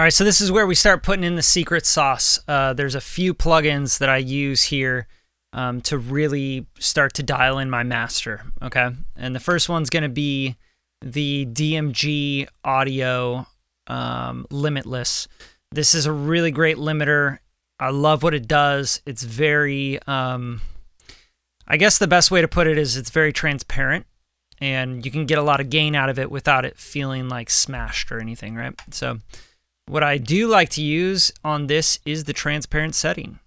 All right, so this is where we start putting in the secret sauce. There's a few plugins that I use here to really start to dial in my master, okay? And the first one's going to be the DMG Audio Limitless. This is a really great limiter. I love what it does. It's very, I guess the best way to put it is it's very transparent, and you can get a lot of gain out of it without it feeling like smashed or anything, right? So what I do like to use on this is the transparent setting,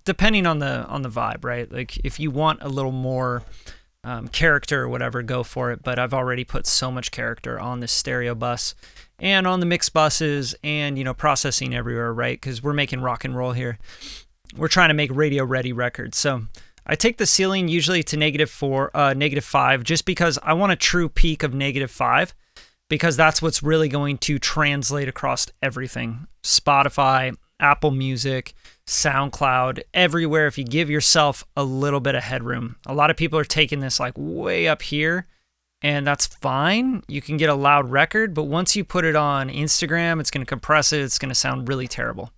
depending on the vibe, right? Like if you want a little more character or whatever, go for it. But I've already put so much character on this stereo bus and on the mix buses and, you know, processing everywhere, right? Because we're making rock and roll here. We're trying to make radio ready records. So I take the ceiling usually to -5, just because I want a true peak of -5, because that's what's really going to translate across everything. Spotify, Apple Music, SoundCloud, everywhere. If you give yourself a little bit of headroom. A lot of people are taking this like way up here, and that's fine. You can get a loud record, but once you put it on Instagram, it's going to compress it. It's going to sound really terrible.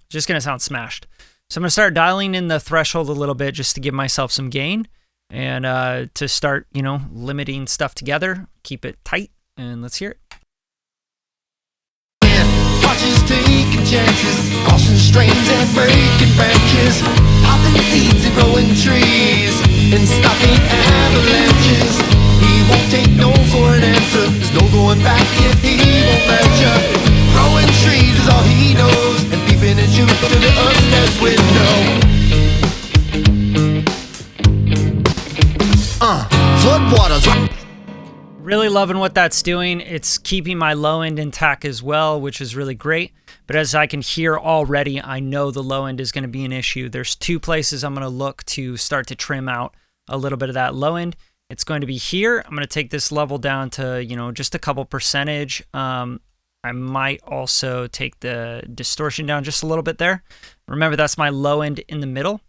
It's just going to sound smashed. So I'm going to start dialing in the threshold a little bit just to give myself some gain and to start, you know, limiting stuff together. Keep it tight, and let's hear it. Watches taking chances, crossing streams and breaking branches, popping seeds and growing trees, and stopping avalanches. He won't take no for an answer. There's no going back if he won't let you. Growing trees is all he knows, and peeping at you through the upstairs window. Floodwaters. Really loving what that's doing. It's keeping my low end intact as well, which is really great. But as I can hear already, I know the low end is going to be an issue. There's two places I'm going to look to start to trim out a little bit of that low end. It's going to be here. I'm going to take this level down to, you know, just a couple percentage. I might also take the distortion down just a little bit there. Remember, that's my low end in the middle.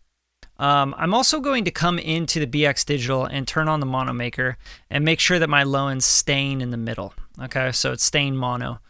I'm also going to come into the BX Digital and turn on the mono maker and make sure that my low end's staying in the middle. Okay, so it's staying mono,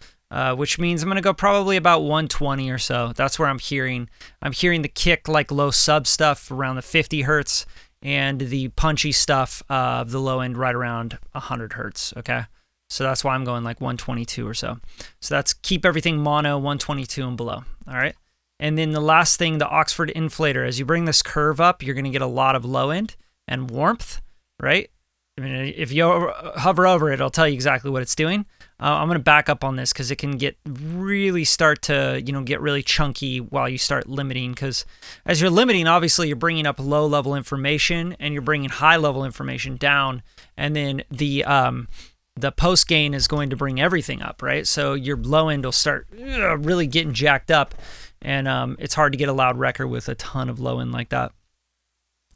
which means I'm going to go probably about 120 or so. That's where I'm hearing. I'm hearing the kick like low sub stuff around the 50 hertz and the punchy stuff of the low end right around 100 hertz. Okay, so that's why I'm going like 122 or so. So that's keep everything mono, 122 and below. All right. And then the last thing, the Oxford inflator. As you bring this curve up, you're going to get a lot of low end and warmth, right? I mean, if you hover over it, it'll tell you exactly what it's doing. I'm going to back up on this because it can really start to, you know, get really chunky while you start limiting. Because as you're limiting, obviously you're bringing up low-level information and you're bringing high-level information down. And then the post gain is going to bring everything up, right? So your low end will start really getting jacked up. And it's hard to get a loud record with a ton of low end like that.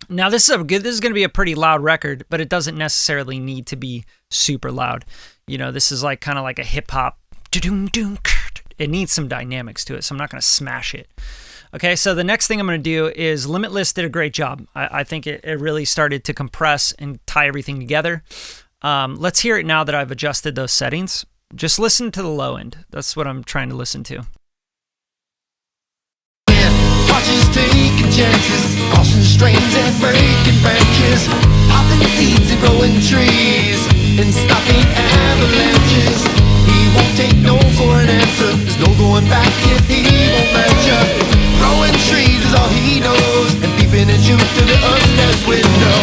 Now this is going to be a pretty loud record, but it doesn't necessarily need to be super loud. You know, this is like kind of like a hip hop. It needs some dynamics to it, so I'm not going to smash it. Okay, so the next thing I'm going to do is Limitless did a great job. I think it really started to compress and tie everything together. Let's hear it now that I've adjusted those settings. Just listen to the low end. That's what I'm trying to listen to. Watches taking chances, crossing streams and breaking branches, popping seeds and growing trees, and stopping avalanches. He won't take no for an answer. There's no going back if he won't let you. Growing trees is all he knows, and peeping at you through the upstairs window.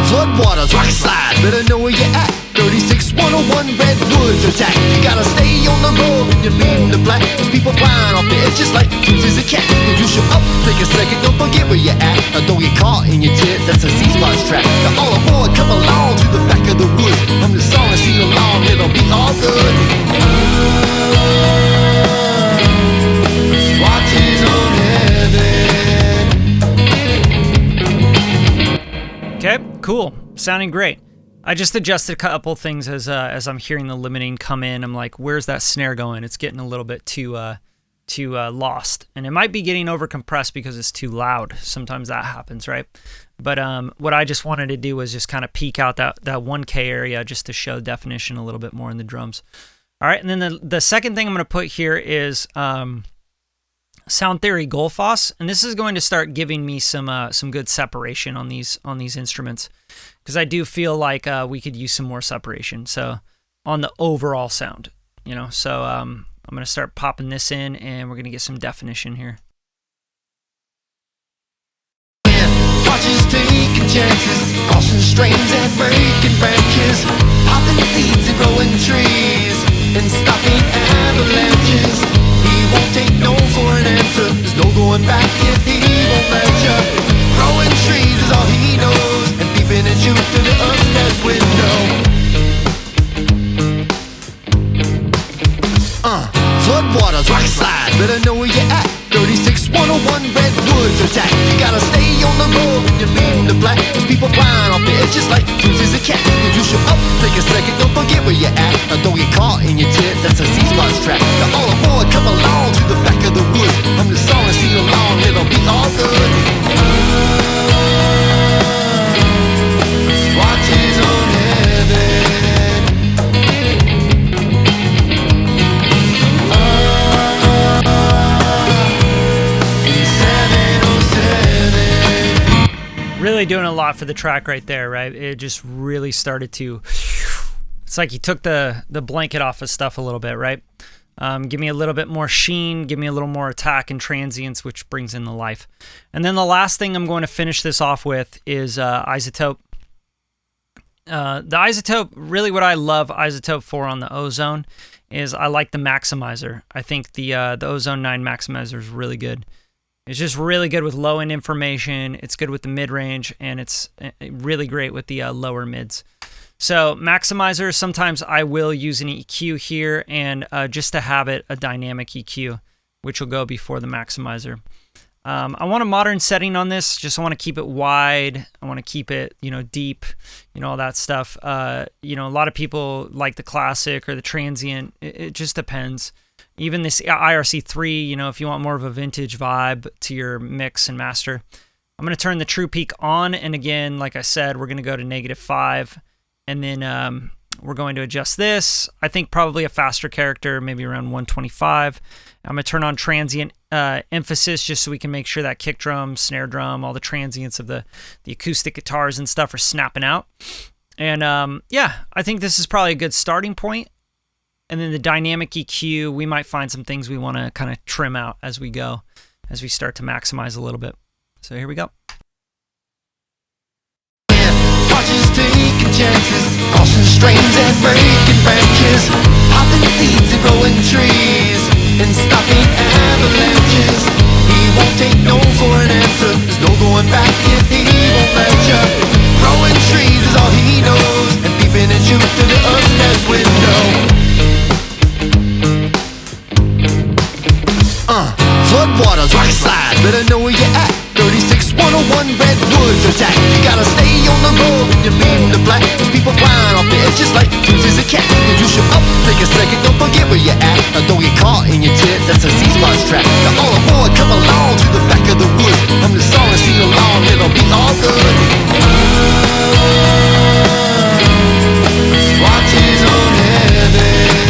Floodwaters, rock slide, better know where you're at. 36101 Redwoods attack. You gotta stay on the road when you're leading the black. There's people flying off the edge just like Tuesday's a cat. When you show up, take a second, don't forget where you're at. Don't get caught in your tent, that's a Z-Spot's trap. Now all aboard, come along to the back of the woods. From the song and sing along, it'll be all good. Watches on heaven. Okay, cool. Sounding great. I just adjusted a couple things as I'm hearing the limiting come in. I'm like, where's that snare going? It's getting a little bit too lost, and it might be getting over compressed because it's too loud. Sometimes that happens, right? But what I just wanted to do was just kind of peek out that 1K area just to show definition a little bit more in the drums. All right, and then the second thing I'm going to put here is Sound Theory Goldfoss, and this is going to start giving me some good separation on these instruments, because I do feel like we could use some more separation. So on the overall sound, you know. So I'm going to start popping this in, and we're going to get some definition here. Swatches taking chances, crossing streams and breaking branches, popping seeds and growing trees, and stopping avalanches. He won't take no for an answer. There's no going back if he won't let you. Growing trees is all he knows, and peeping at you through the upstairs window. Floodwaters, rock slide, better know where you're at. 36-101 Redwoods attack. You gotta stay on the road when you're beating the black. There's people flying off the edge just like Tuesday's a cat. If you show up, take a second, don't forget where you're at. Now don't get caught in your tent, that's a C-Spot's trap. Now all aboard, come along to the back of the woods. Hum the song and sing along, it'll be all good. Swatches on heaven. Really doing a lot for the track right there, right? It just really started to, it's like he took the blanket off of stuff a little bit, right? Give me a little bit more sheen, give me a little more attack and transients, which brings in the life. And then the last thing I'm going to finish this off with is isotope. The isotope, really what I love isotope for on the Ozone is I like the maximizer. I think the Ozone 9 maximizer is really good. It's just really good with low-end information. It's good with the mid-range, and it's really great with the lower mids. So maximizer, sometimes I will use an EQ here, and just to have it a dynamic EQ, which will go before the maximizer. I want a modern setting on this. Just want to keep it wide. I want to keep it, deep, all that stuff. A lot of people like the classic or the transient. It just depends. Even this IRC3, if you want more of a vintage vibe to your mix and master. I'm going to turn the True Peak on, and again, like I said, we're going to go to -5, and then we're going to adjust this. I think probably a faster character, maybe around 125. I'm going to turn on transient emphasis just so we can make sure that kick drum, snare drum, all the transients of the acoustic guitars and stuff are snapping out. And I think this is probably a good starting point. And then the dynamic EQ, we might find some things we want to kind of trim out as we go, as we start to maximize a little bit. So here we go. Swatches taking chances, crossing streams and breaking branches, popping seeds and growing trees, and stopping avalanches. He won't take no for an answer. There's no going back if he won't let you. Growing trees is all he knows, and peeping at you through the upstairs window. Floodwaters, rock slide, better know where you're at. 36-101 Redwoods attack. You gotta stay on the road when you're beating the black. There's people flying off the edge just like Tuesday's a cat. If you show up, take a second, don't forget where you're at. Now don't get caught in your tent, that's a C-Spot's trap. Now all aboard, come along to the back of the woods. Hum the song and sing along, it'll be all good. Swatches on heaven.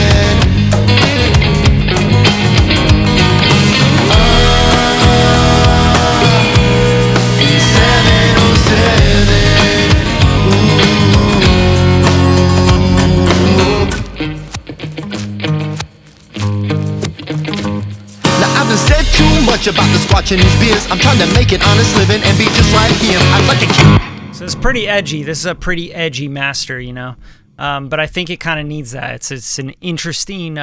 Said too much about the squatching his beers. I'm trying to make an honest living and be just like him. I'd like to keep. So it's pretty edgy. This is a pretty edgy master, but I think it kind of needs that. It's an interesting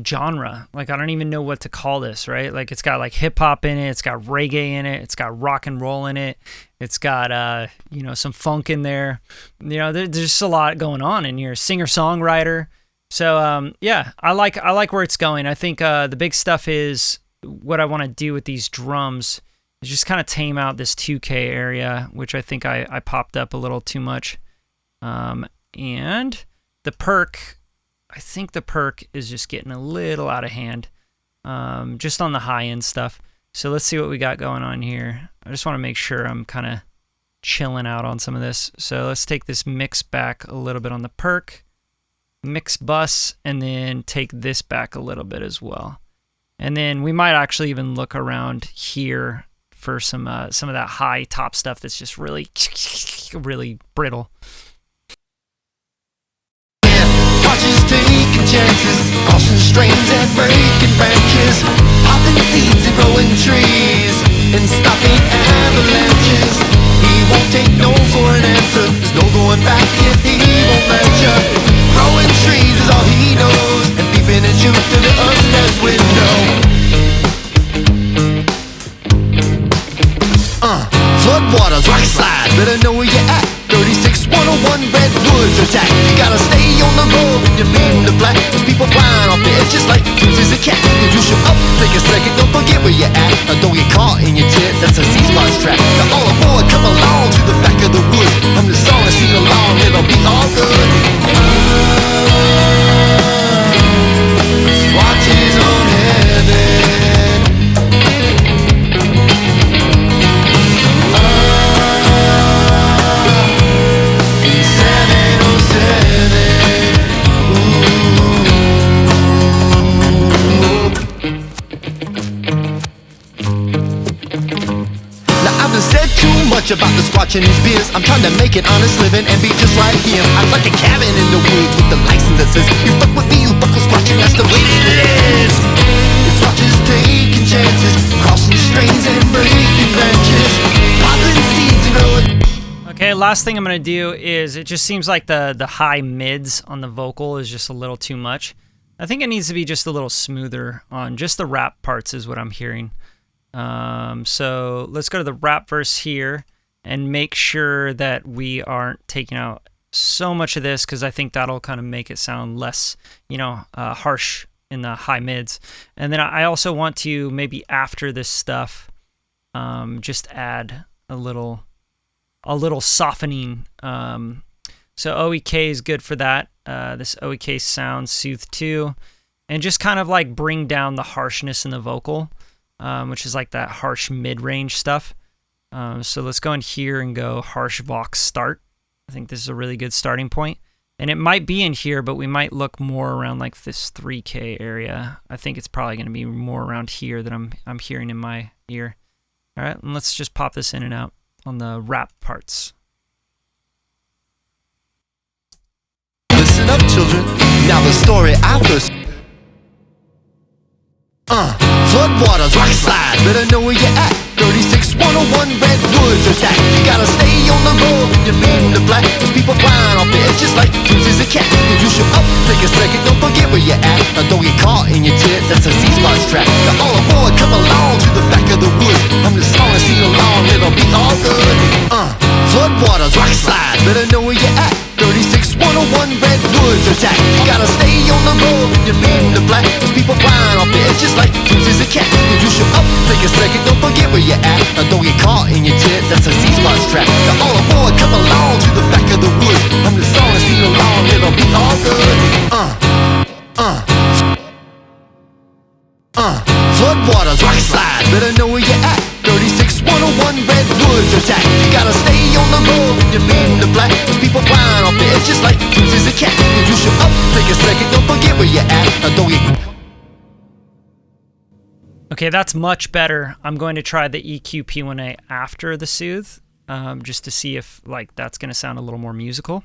genre. Like, I don't even know what to call this, right? Like, it's got like hip hop in it. It's got reggae in it. It's got rock and roll in it. It's got some funk in there. There's just a lot going on in here. Singer songwriter. So I like where it's going. I think the big stuff is what I want to do with these drums is just kind of tame out this 2K area, which I think I popped up a little too much. And the perk, I think the perk is just getting a little out of hand. just on the high end stuff. So let's see what we got going on here. I just want to make sure I'm kind of chilling out on some of this. So let's take this mix back a little bit on the perk, mix bus, and then take this back a little bit as well. And then we might actually even look around here for some of that high top stuff that's just really, really brittle. Swatches taking chances, crossing streams and breaking branches, popping seeds and growing trees, and stopping avalanches. He won't take no for an answer. There's no going back if he won't let you. Growing trees is all he knows, and peeping at you through the upstairs window. Floodwaters, rock slide, better know where you're at. 36101 Redwoods attack. You gotta stay on the road when you're beating the black. There's people flying off the edge just like Susie's a cat. If you show up, take a second, don't forget where you're at. Don't get caught in your tent, that's a Z-Spot's trap. Now all aboard, come along to the back of the woods. Hum the song and sing along, it'll be all good. Swatches on heaven. About the squatch and his beers, I'm trying to make an honest living and be just like him. I'd like a cabin in the woods with the license that says, you fuck with me, you fuck with squatching, that's the way it is. The squatches taking chances, crossing streams and breaking branches, popping seeds and growing. Okay, last thing I'm gonna do is, it just seems like the high mids on the vocal is just a little too much. I think it needs to be just a little smoother on just the rap parts is what I'm hearing. So let's go to the rap verse here and make sure that we aren't taking out so much of this, because I think that'll kind of make it sound less, harsh in the high mids. And then I also want to maybe after this stuff, just add a little softening. So OEK is good for that. This OEK sound soothe too, and just kind of like bring down the harshness in the vocal, which is like that harsh mid-range stuff. So let's go in here and go harsh vox start. I think this is a really good starting point. And it might be in here, but we might look more around like this 3K area. I think it's probably going to be more around here that I'm hearing in my ear. All right, and let's just pop this in and out on the rap parts. Listen up, children. Now the story I first. Floodwaters, rock slide, better know where you're at. 36101 Redwoods attack. You gotta stay on the road when you're beating the black. There's people flying off the edge just like Susie's a cat. If you show up, take a second, don't forget where you're at. Don't get caught in your tent, that's a Z-Spot's trap. Now all aboard, come along to the back of the woods. Hum the song and sing along, it'll be all good. Floodwaters, rock slide, better know where you're at. 36101 Redwoods attack. You gotta stay on the road when you're beating the black. There's people flying off the edge just like Susie's a cat. If you show up, take a second, don't forget where you're at. Don't get caught in your tent, that's a Z-Spot's trap. Now all aboard, come along to the back of the woods. Hum the song and sing along, it'll be all good. Floodwaters, rock slide, better know where you're at. 36101 Redwoods attack. You gotta stay on the road when you're beating the black. There's people flying off the edge just like Susie's a cat. If you show up, take a second, don't forget where you're at. Don't get. Okay, that's much better. I'm going to try the EQ P1A after the soothe, just to see if like that's going to sound a little more musical.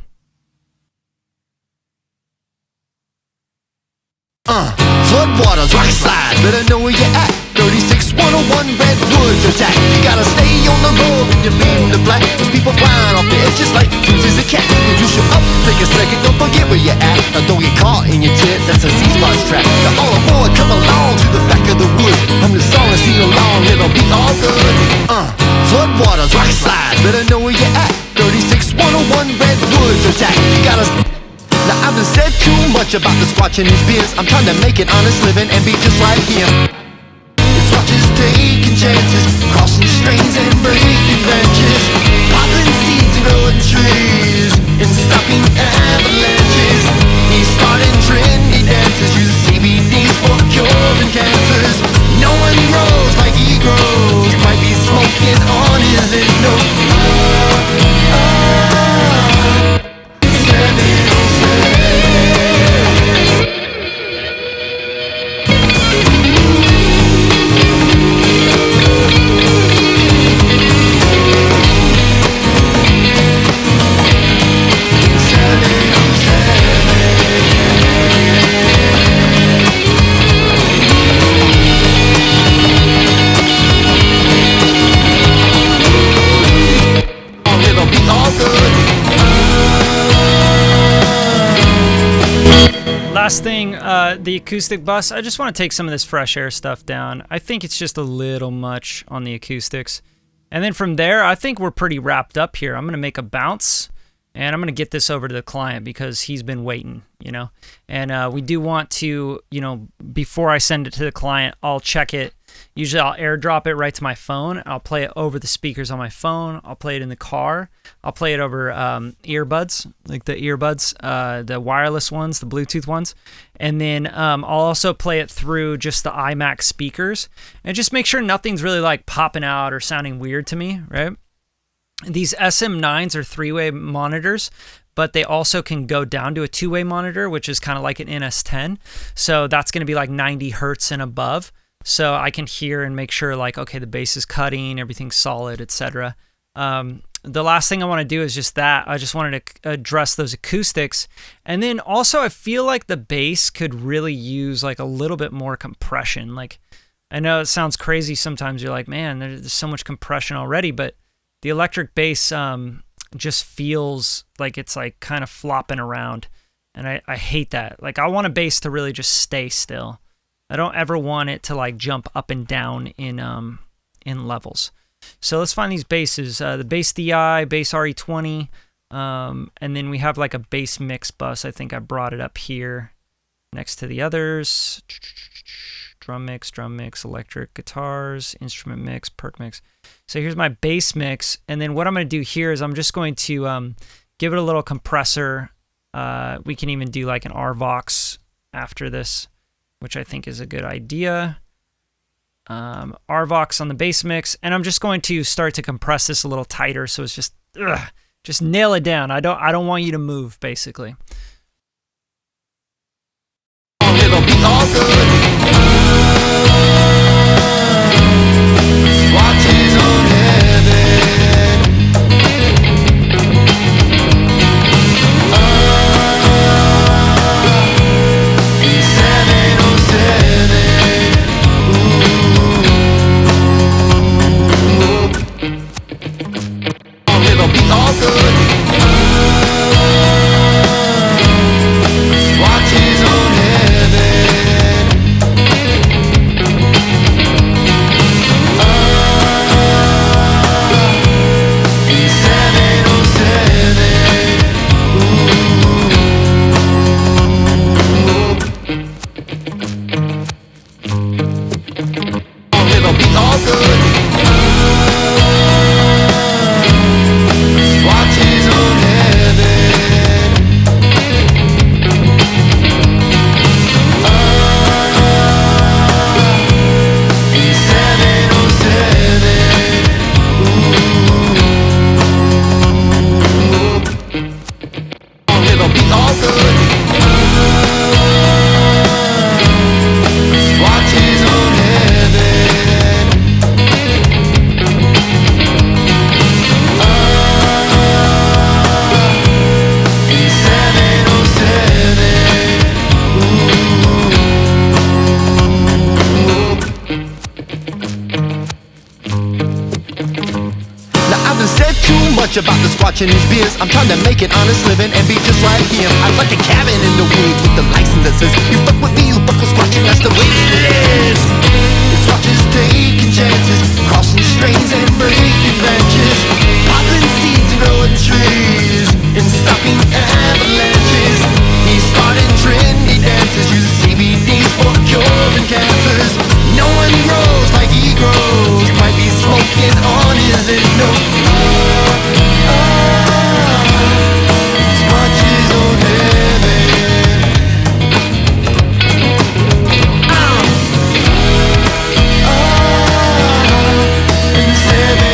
Floodwaters, rock slide, better know where you're at. 36101 Redwoods attack. You gotta stay on the road when you're beating the black. There's people flying off the edge just like Susie's a cat. If you show up, take a second, don't forget where you're at. Don't get caught in your tent, that's a Z-Spot's trap. Now all aboard, come along to the back of the woods. Hum the song and sing along, it'll be all good. Floodwaters, rock slide, better know where you're at. 36101 Redwoods attack. You gotta. Now I've been said too much about the squatch and his beers. I'm trying to make an honest living and be just like him. The squatches taking chances, crossing streams and breaking branches, popping seeds and growing trees, and stopping avalanches. He's starting trendy dances, using CBDs for curing cancers. last thing, the acoustic bus, I just want to take some of this fresh air stuff down. I think it's just a little much on the acoustics. And then from there, I think we're pretty wrapped up here. I'm going to make a bounce, and I'm going to get this over to the client because he's been waiting, you know. And we do want to, you know, before I send it to the client, I'll check it. Usually I'll airdrop it right to my phone. I'll play it over the speakers on my phone. I'll play it in the car. I'll play it over earbuds, like the earbuds, the wireless ones, the Bluetooth ones. And then I'll also play it through just the iMac speakers and just make sure nothing's really like popping out or sounding weird to me, right? These SM9s are 3-way monitors, but they also can go down to a 2-way monitor, which is kind of like an NS10. So that's going to be like 90 hertz and above. So I can hear and make sure like, okay, the bass is cutting, everything's solid, etc. The last thing I want to do is just that. I just wanted to address those acoustics. And then also I feel like the bass could really use like a little bit more compression. Like, I know it sounds crazy sometimes. You're like, man, there's so much compression already, but the electric bass just feels like it's like kind of flopping around. And I hate that. Like, I want a bass to really just stay still. I don't ever want it to like jump up and down in levels. So let's find these basses. The bass DI, bass RE20, and then we have like a bass mix bus. I think I brought it up here next to the others. Drum mix, electric guitars, instrument mix, perk mix. So here's my bass mix, and then what I'm going to do here is I'm just going to give it a little compressor. We can even do like an RVox after this, which I think is a good idea. RVox on the bass mix, and I'm just going to start to compress this a little tighter, so it's just nail it down. I don't want you to move, basically. It'll be all good. Swatches on heaven. 707. It'll be all good. Swatches on heaven. 707. It'll be all good. Swatches on heaven. 707. It'll be all good. Swatches on heaven. 707. Now I've been said too much about the squatching these beers. I'm trying to make an honest living and be just like him. I'd like a cabin in the woods with the license that says, you fuck with me, you fuck with squatching, that's the way it is. The swatches taking chances, crossing strains and breaking branches, popping seeds and growing trees, and stopping avalanches. He started trendy dances, using CBDs for curing cancers. No one grows like he grows, might be smoking on his head, no. Swatches on heaven. 707.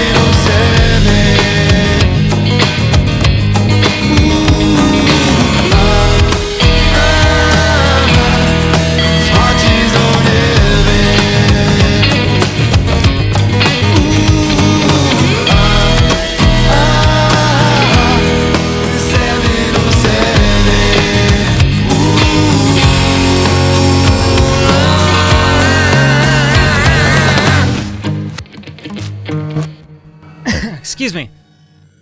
Excuse me.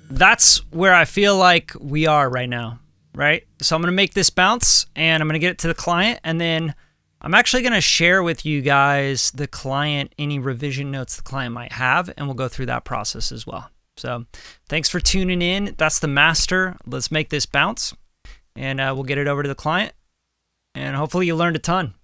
That's where I feel like we are right now. right? So I'm going to make this bounce and I'm going to get it to the client, and then I'm actually going to share with you guys the client, any revision notes the client might have, and we'll go through that process as well. So thanks for tuning in. That's the master. Let's make this bounce, and we'll get it over to the client, and hopefully you learned a ton.